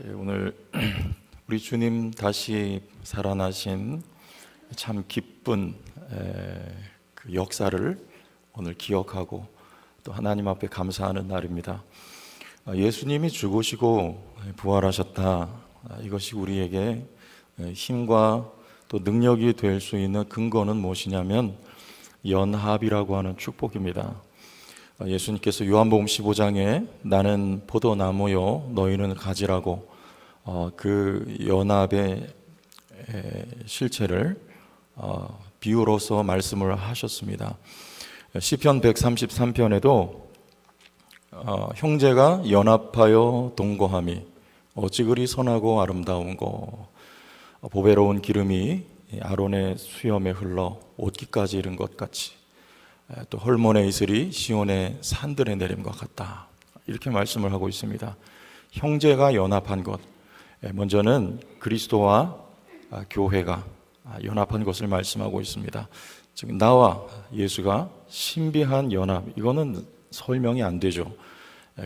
오늘 우리 주님 다시 살아나신 참 기쁜 그 역사를 오늘 기억하고 또 하나님 앞에 감사하는 날입니다. 예수님이 죽으시고 부활하셨다. 이것이 우리에게 힘과 또 능력이 될 수 있는 근거는 무엇이냐면 연합이라고 하는 축복입니다. 예수님께서 요한복음 15장에 나는 포도나무요 너희는 가지라고 그 연합의 실체를 비유로서 말씀을 하셨습니다. 시편 133편에도 형제가 연합하여 동거함이 어찌 그리 선하고 아름다운고 보배로운 기름이 아론의 수염에 흘러 옷깃까지 이른 것 같이 또 헐몬의 이슬이 시온의 산들에 내림과 같다. 이렇게 말씀을 하고 있습니다. 형제가 연합한 것, 먼저는 그리스도와 교회가 연합한 것을 말씀하고 있습니다. 즉 나와 예수가 신비한 연합, 이거는 설명이 안 되죠.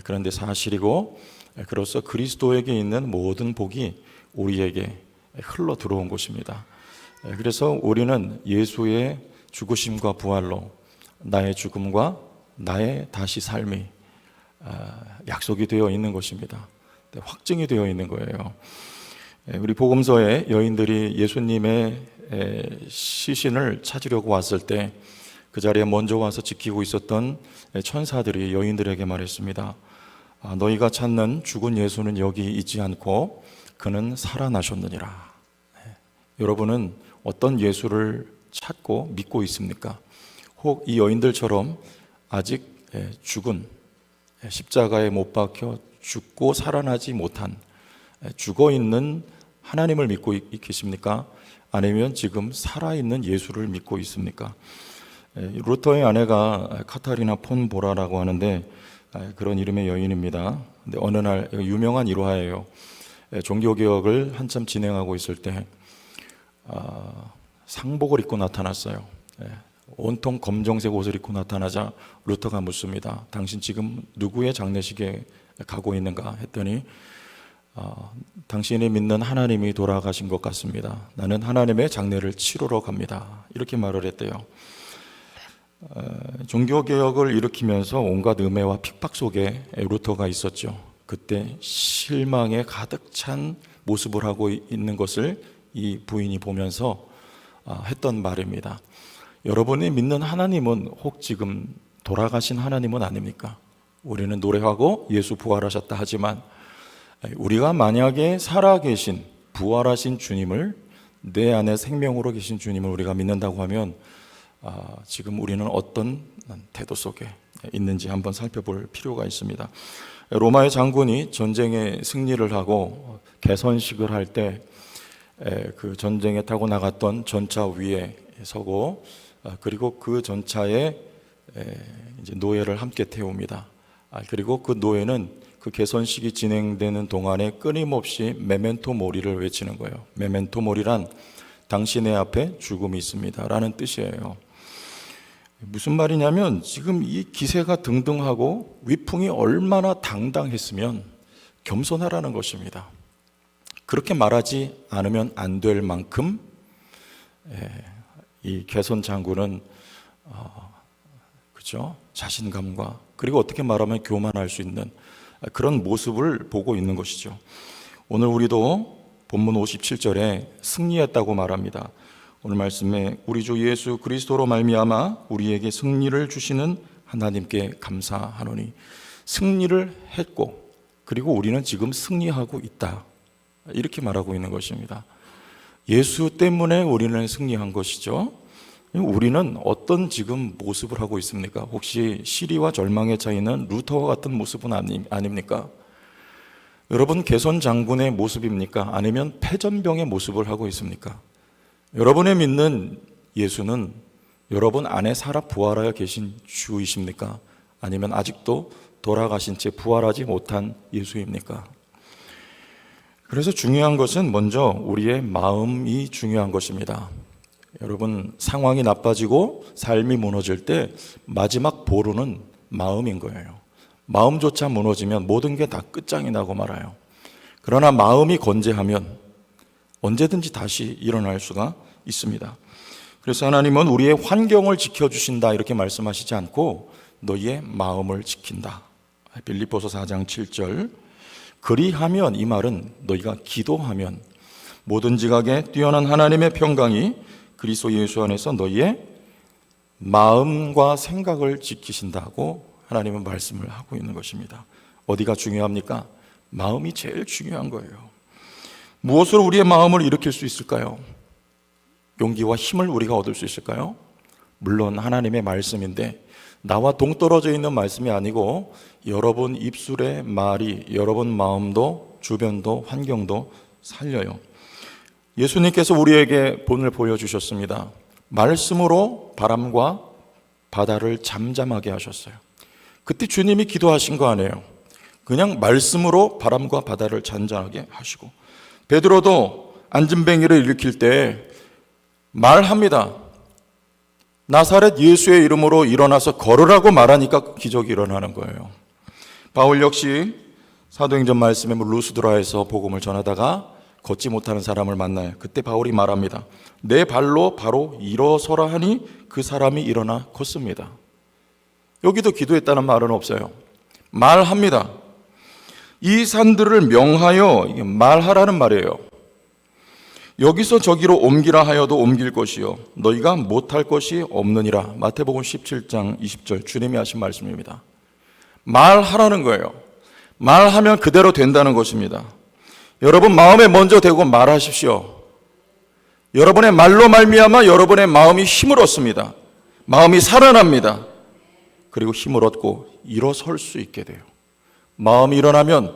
그런데 사실이고, 그로써 그리스도에게 있는 모든 복이 우리에게 흘러 들어온 것입니다. 그래서 우리는 예수의 죽으심과 부활로 나의 죽음과 나의 다시 삶이 약속이 되어 있는 것입니다. 확증이 되어 있는 거예요. 우리 복음서에 여인들이 예수님의 시신을 찾으려고 왔을 때 그 자리에 먼저 와서 지키고 있었던 천사들이 여인들에게 말했습니다. 너희가 찾는 죽은 예수는 여기 있지 않고 그는 살아나셨느니라. 여러분은 어떤 예수를 찾고 믿고 있습니까? 혹 이 여인들처럼 아직 죽은, 십자가에 못 박혀 죽고 살아나지 못한, 죽어있는 하나님을 믿고 계십니까? 아니면 지금 살아있는 예수를 믿고 있습니까? 루터의 아내가 카타리나 폰 보라라고 하는데 그런 이름의 여인입니다. 근데 어느 날 유명한 일화예요. 종교개혁을 한참 진행하고 있을 때 상복을 입고 나타났어요. 온통 검정색 옷을 입고 나타나자 루터가 묻습니다. 당신 지금 누구의 장례식에 가고 있는가 했더니 당신이 믿는 하나님이 돌아가신 것 같습니다. 나는 하나님의 장례를 치르러 갑니다. 이렇게 말을 했대요. 종교개혁을 일으키면서 온갖 음해와 핍박 속에 루터가 있었죠. 그때 실망에 가득 찬 모습을 하고 있는 것을 이 부인이 보면서 했던 말입니다. 여러분이 믿는 하나님은 혹 지금 돌아가신 하나님은 아닙니까? 우리는 노래하고 예수 부활하셨다 하지만 우리가 만약에 살아계신 부활하신 주님을, 내 안에 생명으로 계신 주님을 우리가 믿는다고 하면 지금 우리는 어떤 태도 속에 있는지 한번 살펴볼 필요가 있습니다. 로마의 장군이 전쟁에 승리를 하고 개선식을 할 때 그 전쟁에 타고 나갔던 전차 위에 서고 그리고 그 전차에 이제 노예를 함께 태웁니다. 그리고 그 노예는 그 개선식이 진행되는 동안에 끊임없이 메멘토 모리를 외치는 거예요. 메멘토 모리란 당신의 앞에 죽음이 있습니다 라는 뜻이에요. 무슨 말이냐면 지금 이 기세가 등등하고 위풍이 얼마나 당당했으면 겸손하라는 것입니다. 그렇게 말하지 않으면 안 될 만큼 이 개선 장군은 그렇죠? 자신감과 그리고 어떻게 말하면 교만할 수 있는 그런 모습을 보고 있는 것이죠. 오늘 우리도 본문 57절에 승리했다고 말합니다. 오늘 말씀에 우리 주 예수 그리스도로 말미암아 우리에게 승리를 주시는 하나님께 감사하노니, 승리를 했고 그리고 우리는 지금 승리하고 있다, 이렇게 말하고 있는 것입니다. 예수 때문에 우리는 승리한 것이죠. 우리는 어떤 지금 모습을 하고 있습니까? 혹시 시리와 절망에 차이는 루터와 같은 모습은 아닙니까? 여러분 개선 장군의 모습입니까? 아니면 패전병의 모습을 하고 있습니까? 여러분의 믿는 예수는 여러분 안에 살아 부활하여 계신 주이십니까? 아니면 아직도 돌아가신 채 부활하지 못한 예수입니까? 그래서 중요한 것은 먼저 우리의 마음이 중요한 것입니다. 여러분 상황이 나빠지고 삶이 무너질 때 마지막 보루는 마음인 거예요. 마음조차 무너지면 모든 게 다 끝장이 나고 말아요. 그러나 마음이 건재하면 언제든지 다시 일어날 수가 있습니다. 그래서 하나님은 우리의 환경을 지켜주신다 이렇게 말씀하시지 않고 너희의 마음을 지킨다. 빌립보서 4장 7절. 그리하면, 이 말은 너희가 기도하면 모든 지각에 뛰어난 하나님의 평강이 그리스도 예수 안에서 너희의 마음과 생각을 지키신다고 하나님은 말씀을 하고 있는 것입니다. 어디가 중요합니까? 마음이 제일 중요한 거예요. 무엇으로 우리의 마음을 일으킬 수 있을까요? 용기와 힘을 우리가 얻을 수 있을까요? 물론 하나님의 말씀인데 나와 동떨어져 있는 말씀이 아니고 여러분 입술의 말이 여러분 마음도 주변도 환경도 살려요. 예수님께서 우리에게 본을 보여주셨습니다. 말씀으로 바람과 바다를 잠잠하게 하셨어요. 그때 주님이 기도하신 거 아니에요. 그냥 말씀으로 바람과 바다를 잔잔하게 하시고, 베드로도 안진뱅이를 일으킬 때 말합니다. 나사렛 예수의 이름으로 일어나서 걸으라고 말하니까 기적이 일어나는 거예요. 바울 역시 사도행전 말씀에 루스드라에서 복음을 전하다가 걷지 못하는 사람을 만나요. 그때 바울이 말합니다. 내 발로 바로 일어서라 하니 그 사람이 일어나 걷습니다. 여기도 기도했다는 말은 없어요. 말합니다. 이 산들을 명하여, 이게 말하라는 말이에요. 여기서 저기로 옮기라 하여도 옮길 것이요 너희가 못할 것이 없느니라. 마태복음 17장 20절 주님이 하신 말씀입니다. 말하라는 거예요. 말하면 그대로 된다는 것입니다. 여러분 마음에 먼저 대고 말하십시오. 여러분의 말로 말미암아 여러분의 마음이 힘을 얻습니다. 마음이 살아납니다. 그리고 힘을 얻고 일어설 수 있게 돼요. 마음이 일어나면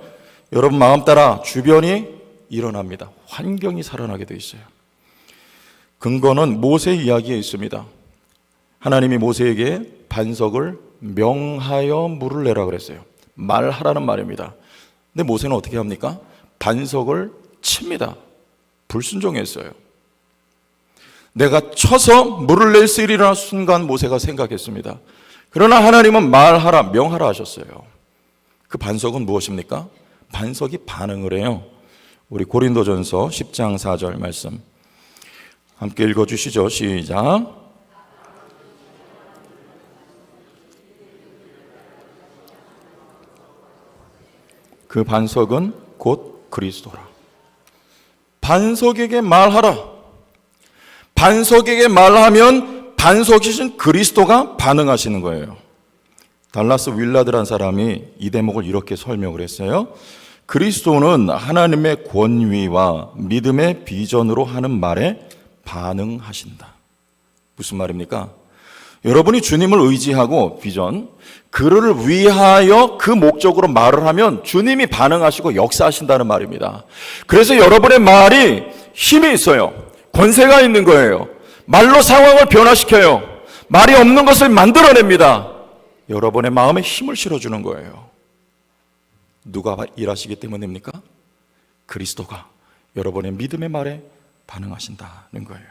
여러분 마음 따라 주변이 일어납니다. 환경이 살아나게 돼 있어요. 근거는 모세 이야기에 있습니다. 하나님이 모세에게 반석을 명하여 물을 내라 그랬어요. 말하라는 말입니다. 근데 모세는 어떻게 합니까? 반석을 칩니다. 불순종했어요. 내가 쳐서 물을 낼 수 있으리라 순간 모세가 생각했습니다. 그러나 하나님은 말하라, 명하라 하셨어요. 그 반석은 무엇입니까? 반석이 반응을 해요. 우리 고린도전서 10장 4절 말씀 함께 읽어주시죠. 시작. 그 반석은 곧 그리스도라. 반석에게 말하라. 반석에게 말하면 반석이신 그리스도가 반응하시는 거예요. 달라스 윌라드라는 사람이 이 대목을 이렇게 설명을 했어요. 그리스도는 하나님의 권위와 믿음의 비전으로 하는 말에 반응하신다. 무슨 말입니까? 여러분이 주님을 의지하고 비전, 그를 위하여 그 목적으로 말을 하면 주님이 반응하시고 역사하신다는 말입니다. 그래서 여러분의 말이 힘이 있어요. 권세가 있는 거예요. 말로 상황을 변화시켜요. 말이 없는 것을 만들어냅니다. 여러분의 마음에 힘을 실어주는 거예요. 누가 일하시기 때문입니까? 그리스도가 여러분의 믿음의 말에 반응하신다는 거예요.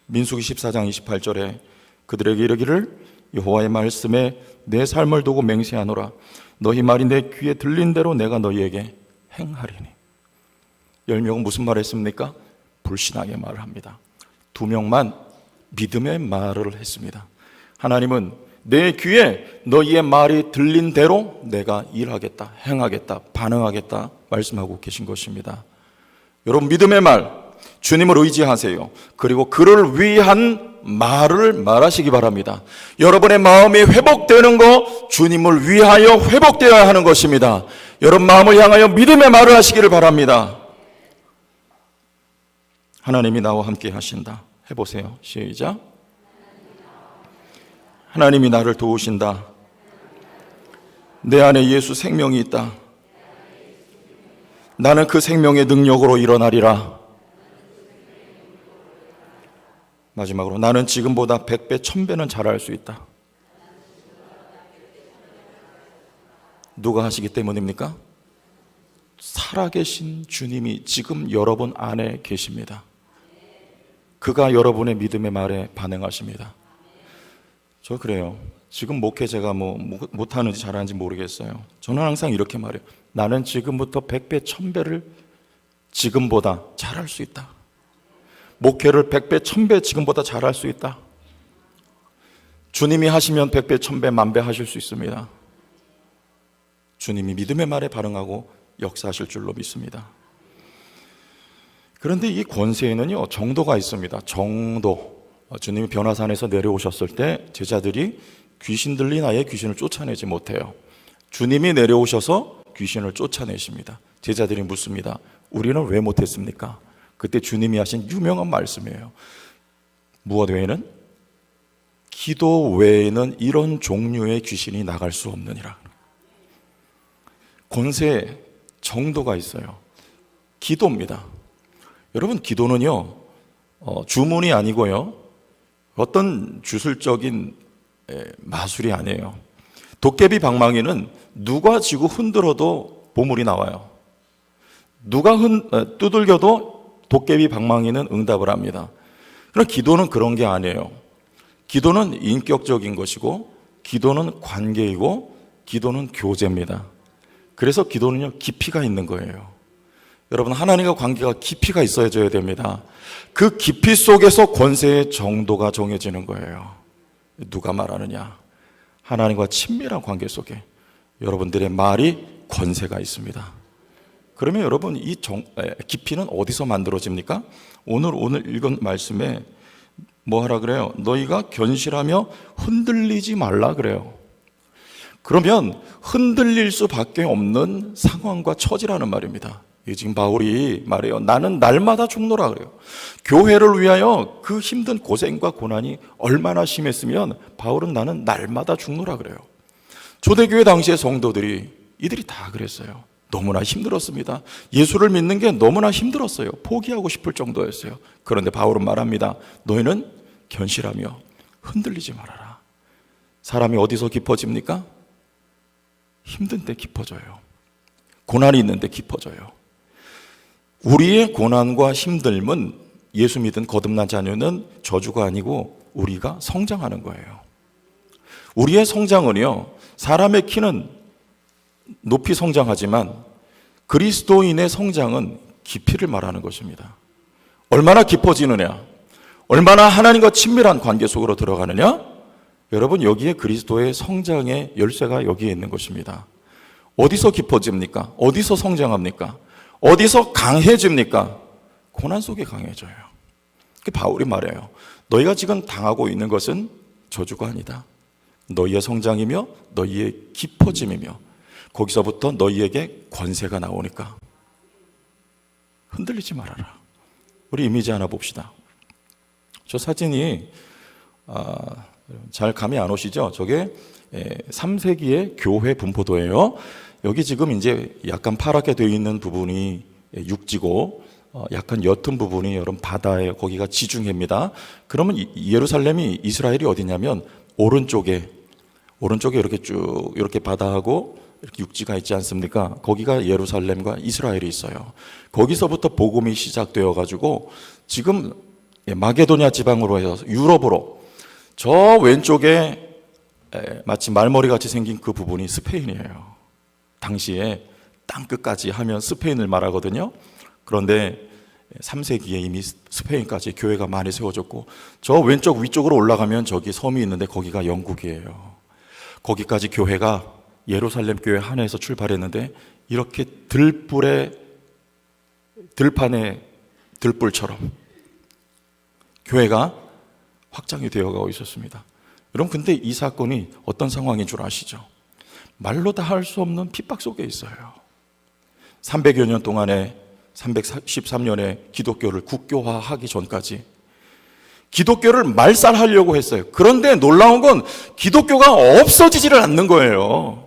민수기 14장 28절에 그들에게 이르기를 여호와의 말씀에 내 삶을 두고 맹세하노라. 너희 말이 내 귀에 들린 대로 내가 너희에게 행하리니. 10명은 무슨 말을 했습니까? 불신하게 말을 합니다. 2명만 믿음의 말을 했습니다. 하나님은 내 귀에 너희의 말이 들린 대로 내가 일하겠다, 행하겠다, 반응하겠다 말씀하고 계신 것입니다. 여러분 믿음의 말, 주님을 의지하세요. 그리고 그를 위한 말을 말하시기 바랍니다. 여러분의 마음이 회복되는 거 주님을 위하여 회복되어야 하는 것입니다. 여러분 마음을 향하여 믿음의 말을 하시기를 바랍니다. 하나님이 나와 함께 하신다. 해보세요. 시작. 하나님이 나를 도우신다. 내 안에 예수 생명이 있다. 나는 그 생명의 능력으로 일어나리라. 마지막으로 나는 지금보다 100배, 1000배는 잘할 수 있다. 누가 하시기 때문입니까? 살아계신 주님이 지금 여러분 안에 계십니다. 그가 여러분의 믿음의 말에 반응하십니다. 저 그래요. 지금 목회 제가 못하는지 잘하는지 모르겠어요. 저는 항상 이렇게 말해요. 나는 지금부터 100배, 1000배를 지금보다 잘할 수 있다. 목회를 100배, 1000배 지금보다 잘할 수 있다. 주님이 하시면 100배, 1000배, 10,000배 하실 수 있습니다. 주님이 믿음의 말에 반응하고 역사하실 줄로 믿습니다. 그런데 이 권세에는요, 정도가 있습니다. 정도. 주님이 변화산에서 내려오셨을 때 제자들이 귀신 들린 아이의 귀신을 쫓아내지 못해요. 주님이 내려오셔서 귀신을 쫓아내십니다. 제자들이 묻습니다. 우리는 왜 못했습니까? 그때 주님이 하신 유명한 말씀이에요. 무엇 외에는? 기도 외에는 이런 종류의 귀신이 나갈 수 없느니라. 권세에 정도가 있어요. 기도입니다. 여러분, 기도는요, 주문이 아니고요, 어떤 주술적인 마술이 아니에요. 도깨비 방망이는 누가 쥐고 흔들어도 보물이 나와요. 누가 두들겨도 도깨비 방망이는 응답을 합니다. 그러나 기도는 그런 게 아니에요. 기도는 인격적인 것이고, 기도는 관계이고, 기도는 교제입니다. 그래서 기도는요, 깊이가 있는 거예요. 여러분, 하나님과 관계가 깊이가 있어야 됩니다. 그 깊이 속에서 권세의 정도가 정해지는 거예요. 누가 말하느냐? 하나님과 친밀한 관계 속에 여러분들의 말이 권세가 있습니다. 그러면 여러분, 이 깊이는 어디서 만들어집니까? 오늘 읽은 말씀에 뭐 하라 그래요? 너희가 견실하며 흔들리지 말라 그래요. 그러면 흔들릴 수밖에 없는 상황과 처지라는 말입니다. 지금 바울이 말해요. 나는 날마다 죽노라 그래요. 교회를 위하여 그 힘든 고생과 고난이 얼마나 심했으면 바울은 나는 날마다 죽노라 그래요. 초대교회 당시의 성도들이 이들이 다 그랬어요. 너무나 힘들었습니다. 예수를 믿는 게 너무나 힘들었어요. 포기하고 싶을 정도였어요. 그런데 바울은 말합니다. 너희는 견실하며 흔들리지 말아라. 사람이 어디서 깊어집니까? 힘든 때 깊어져요. 고난이 있는데 깊어져요. 우리의 고난과 힘듦은 예수 믿은 거듭난 자녀는 저주가 아니고 우리가 성장하는 거예요. 우리의 성장은요, 사람의 키는 높이 성장하지만 그리스도인의 성장은 깊이를 말하는 것입니다. 얼마나 깊어지느냐, 얼마나 하나님과 친밀한 관계 속으로 들어가느냐, 여러분, 여기에 그리스도의 성장의 열쇠가 여기에 있는 것입니다. 어디서 깊어집니까? 어디서 성장합니까? 어디서 강해집니까? 고난 속에 강해져요. 바울이 말해요. 너희가 지금 당하고 있는 것은 저주가 아니다. 너희의 성장이며 너희의 깊어짐이며 거기서부터 너희에게 권세가 나오니까 흔들리지 말아라. 우리 이미지 하나 봅시다. 저 사진이 잘 감이 안 오시죠? 저게 3세기의 교회 분포도예요. 여기 지금 이제 약간 파랗게 되어 있는 부분이 육지고 약간 옅은 부분이 여러분 바다에 거기가 지중해입니다. 그러면 예루살렘이 이스라엘이 어디냐면 오른쪽에 이렇게 쭉 이렇게 바다하고 이렇게 육지가 있지 않습니까? 거기가 예루살렘과 이스라엘이 있어요. 거기서부터 복음이 시작되어 가지고 지금 마게도냐 지방으로 해서 유럽으로 저 왼쪽에 마치 말머리 같이 생긴 그 부분이 스페인이에요. 당시에 땅끝까지 하면 스페인을 말하거든요. 그런데 3세기에 이미 스페인까지 교회가 많이 세워졌고 저 왼쪽 위쪽으로 올라가면 저기 섬이 있는데 거기가 영국이에요. 거기까지 교회가 예루살렘 교회 하나에서 출발했는데 이렇게 들판의 들불처럼 교회가 확장이 되어가고 있었습니다. 여러분, 근데 이 사건이 어떤 상황인 줄 아시죠? 말로 다 할 수 없는 핍박 속에 있어요. 300여 년 동안에 313년에 기독교를 국교화하기 전까지 기독교를 말살하려고 했어요. 그런데 놀라운 건 기독교가 없어지지를 않는 거예요.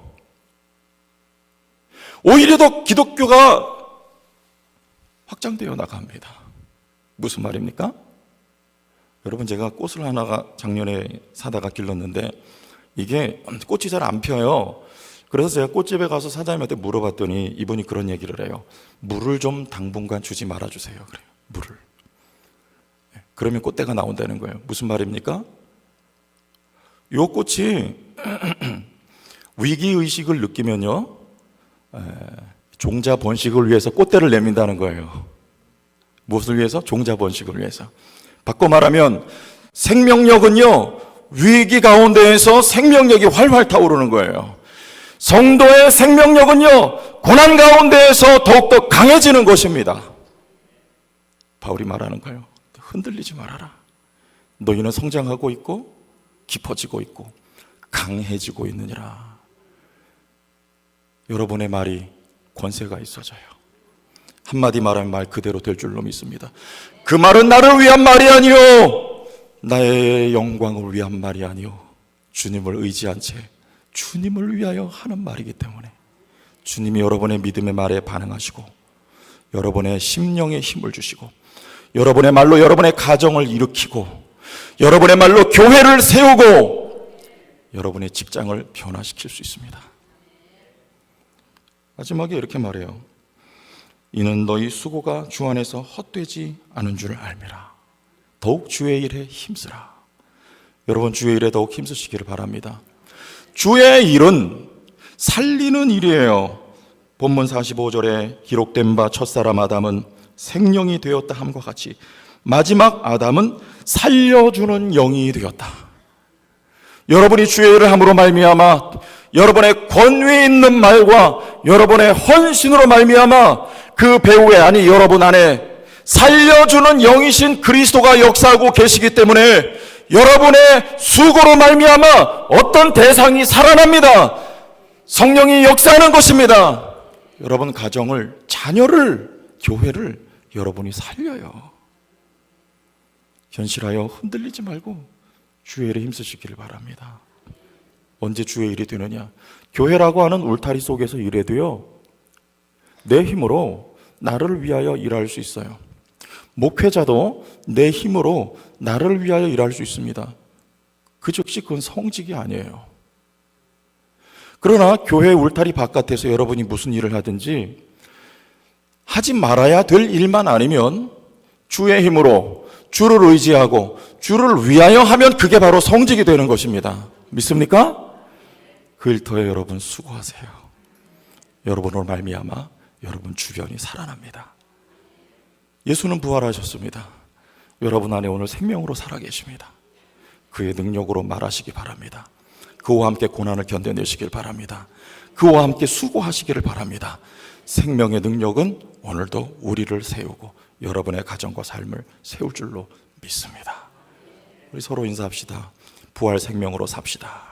오히려 더 기독교가 확장되어 나갑니다. 무슨 말입니까? 여러분, 제가 꽃을 하나가 작년에 사다가 길렀는데 이게 꽃이 잘 안 펴요. 그래서 제가 꽃집에 가서 사장님한테 물어봤더니 이분이 그런 얘기를 해요. 물을 좀 당분간 주지 말아주세요. 그래요. 물을. 그러면 꽃대가 나온다는 거예요. 무슨 말입니까? 요 꽃이 위기의식을 느끼면요, 종자 번식을 위해서 꽃대를 내민다는 거예요. 무엇을 위해서? 종자 번식을 위해서. 바꿔 말하면 생명력은요, 위기 가운데에서 생명력이 활활 타오르는 거예요. 성도의 생명력은요, 고난 가운데에서 더욱더 강해지는 것입니다. 바울이 말하는 거예요. 흔들리지 말아라. 너희는 성장하고 있고 깊어지고 있고 강해지고 있느니라. 여러분의 말이 권세가 있어져요. 한마디 말하면 말 그대로 될 줄로 믿습니다. 그 말은 나를 위한 말이 아니요, 나의 영광을 위한 말이 아니요, 주님을 의지한 채 주님을 위하여 하는 말이기 때문에 주님이 여러분의 믿음의 말에 반응하시고 여러분의 심령에 힘을 주시고 여러분의 말로 여러분의 가정을 일으키고 여러분의 말로 교회를 세우고 여러분의 직장을 변화시킬 수 있습니다. 마지막에 이렇게 말해요. 이는 너희 수고가 주 안에서 헛되지 않은 줄 알미라. 더욱 주의 일에 힘쓰라. 여러분, 주의 일에 더욱 힘쓰시기를 바랍니다. 주의 일은 살리는 일이에요. 본문 45절에 기록된 바 첫사람 아담은 생령이 되었다 함과 같이 마지막 아담은 살려주는 영이 되었다. 여러분이 주의 일을 함으로 말미암아 여러분의 권위 있는 말과 여러분의 헌신으로 말미암아 그 배후에, 아니 여러분 안에 살려주는 영이신 그리스도가 역사하고 계시기 때문에 여러분의 수고로 말미암아 어떤 대상이 살아납니다. 성령이 역사하는 것입니다. 여러분 가정을, 자녀를, 교회를 여러분이 살려요. 현실하여 흔들리지 말고 주의 일에 힘쓰시기를 바랍니다. 언제 주의 일이 되느냐? 교회라고 하는 울타리 속에서 일해도요, 내 힘으로 나를 위하여 일할 수 있어요. 목회자도 내 힘으로 나를 위하여 일할 수 있습니다. 그 즉시 그건 성직이 아니에요. 그러나 교회 울타리 바깥에서 여러분이 무슨 일을 하든지 하지 말아야 될 일만 아니면 주의 힘으로 주를 의지하고 주를 위하여 하면 그게 바로 성직이 되는 것입니다. 믿습니까? 그 일터에 여러분 수고하세요. 여러분으로 말미암아 여러분 주변이 살아납니다. 예수는 부활하셨습니다. 여러분 안에 오늘 생명으로 살아계십니다. 그의 능력으로 말하시기 바랍니다. 그와 함께 고난을 견뎌내시길 바랍니다. 그와 함께 수고하시기를 바랍니다. 생명의 능력은 오늘도 우리를 세우고 여러분의 가정과 삶을 세울 줄로 믿습니다. 우리 서로 인사합시다. 부활 생명으로 삽시다.